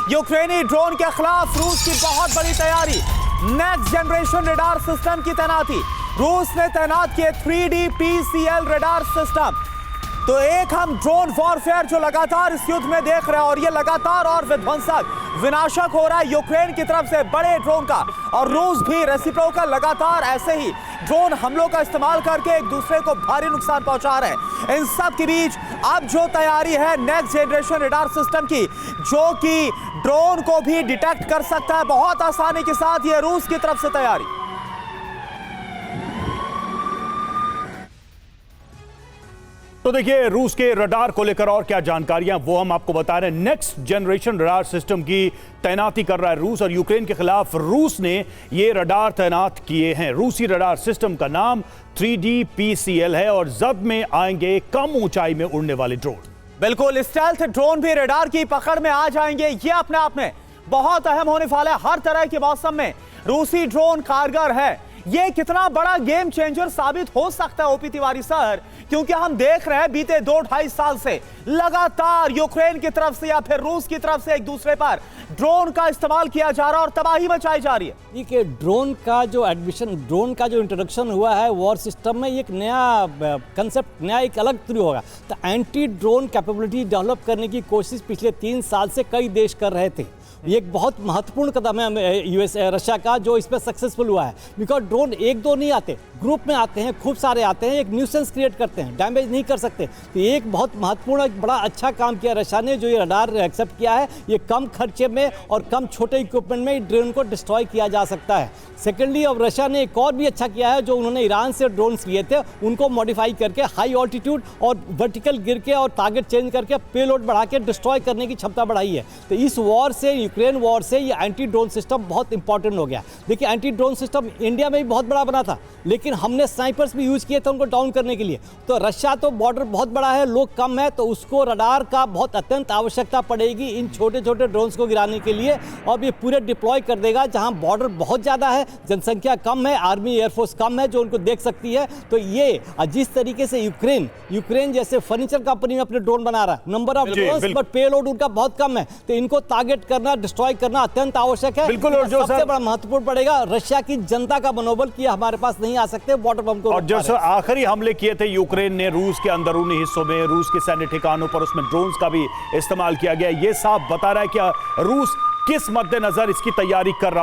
यूक्रेनी ड्रोन के खिलाफ रूस की बहुत बड़ी तैयारी, नेक्स्ट जनरेशन रडार सिस्टम की तैनाती। रूस ने तैनात किए 3D PCL रडार सिस्टम। तो एक हम ड्रोन वॉरफेयर जो लगातार इस युद्ध में देख रहे हैं और ये लगातार और विध्वंसक विनाशक हो रहा है यूक्रेन की तरफ से बड़े ड्रोन का, और रूस भी रेसिप्रोकल लगातार ऐसे ही ड्रोन हमलों का इस्तेमाल करके एक दूसरे को भारी नुकसान पहुंचा रहे हैं। इन सब के बीच अब जो तैयारी है नेक्स्ट जनरेशन रडार सिस्टम की, जो कि ड्रोन को भी डिटेक्ट कर सकता है बहुत आसानी के साथ, ये रूस की तरफ से तैयारी। तो देखिए रूस के रडार को लेकर और क्या जानकारियां वो हम आपको बता रहे हैं। नेक्स्ट जनरेशन रडार सिस्टम की तैनाती कर रहा है रूस, और यूक्रेन के खिलाफ रूस ने ये रडार तैनात किए हैं। रूसी रडार सिस्टम का नाम 3D PCL है और जद में आएंगे कम ऊंचाई में उड़ने वाले ड्रोन। बिल्कुल, स्टेल्थ ड्रोन भी रडार की पकड़ में आ जाएंगे। ये अपने आप में बहुत अहम होने वाला है। हर तरह के मौसम में रूसी ड्रोन कारगर है। ये कितना बड़ा गेम चेंजर साबित हो सकता है ओपी तिवारी सर, क्योंकि हम देख रहे हैं बीते 2-2.5 साल से लगातार यूक्रेन की तरफ से या फिर रूस की तरफ से एक दूसरे पर ड्रोन का इस्तेमाल किया जा रहा है और तबाही मचाई जा रही है। देखिए ड्रोन का जो एडमिशन, ड्रोन का जो इंट्रोडक्शन हुआ है वॉर सिस्टम में, एक नया कंसेप्ट, नया एक अलग थ्रू होगा। तो एंटी ड्रोन कैपेबिलिटी डेवलप करने की कोशिश पिछले 3 साल से कई देश कर रहे थे। ये एक बहुत महत्वपूर्ण कदम है रशिया का जो इस पर सक्सेसफुल हुआ है। बिकॉज ड्रोन एक दो नहीं आते, ग्रुप में आते हैं, खूब सारे आते हैं, एक न्यूसेंस क्रिएट करते हैं, डैमेज नहीं कर सकते। तो ये एक बहुत महत्वपूर्ण, एक बड़ा अच्छा काम किया रशिया ने, जो ये रडार एक्सेप्ट किया है। ये कम खर्चे में और कम छोटे इक्विपमेंट में ड्रोन को डिस्ट्रॉय किया जा सकता है। सेकेंडली, अब रशिया ने एक और भी अच्छा किया है, जो उन्होंने ईरान से ड्रोन्स लिए थे उनको मॉडिफाई करके हाई ऑल्टीट्यूड और वर्टिकल गिर के और टारगेट चेंज करके पेलोड बढ़ा के डिस्ट्रॉय करने की क्षमता बढ़ाई है। तो इस वॉर से, यूक्रेन वॉर से, ये एंटी ड्रोन सिस्टम बहुत इंपॉर्टेंट हो गया। देखिए एंटी ड्रोन सिस्टम इंडिया में भी बहुत बड़ा बना था, लेकिन हमने स्नाइपर्स भी यूज किए थे उनको डाउन करने के लिए। तो रशिया तो बॉर्डर बहुत बड़ा है, लोग कम है, तो उसको रडार का बहुत अत्यंत आवश्यकता पड़ेगी इन छोटे छोटे ड्रोन्स को गिराने के लिए। और ये पूरे डिप्लॉय कर देगा जहां बॉर्डर बहुत ज़्यादा है, जनसंख्या कम है, आर्मी एयरफोर्स कम है जो उनको देख सकती है। तो ये जिस तरीके से यूक्रेन जैसे फर्नीचर कंपनी में अपने ड्रोन बना रहा है, number of drones but payload उनका बहुत कम है, तो इनको टारगेट करना, डिस्ट्रॉय करना अत्यंत आवश्यक है। बिल्कुल, और जो सबसे बड़ा महत्वपूर्ण पड़ेगा रशिया की जनता का मनोबल कि हमारे पास नहीं आ सकते बॉर्डर बम को। और जो सर आखिरी हमले किए थे यूक्रेन ने रूस के अंदरूनी हिस्सों में, रूस के सैन्य ठिकानों पर, उसमें ड्रोन्स का भी इस्तेमाल किया गया। ये साफ बता रहा है कि रूस किस मद्देनजर इसकी तैयारी कर रहा है।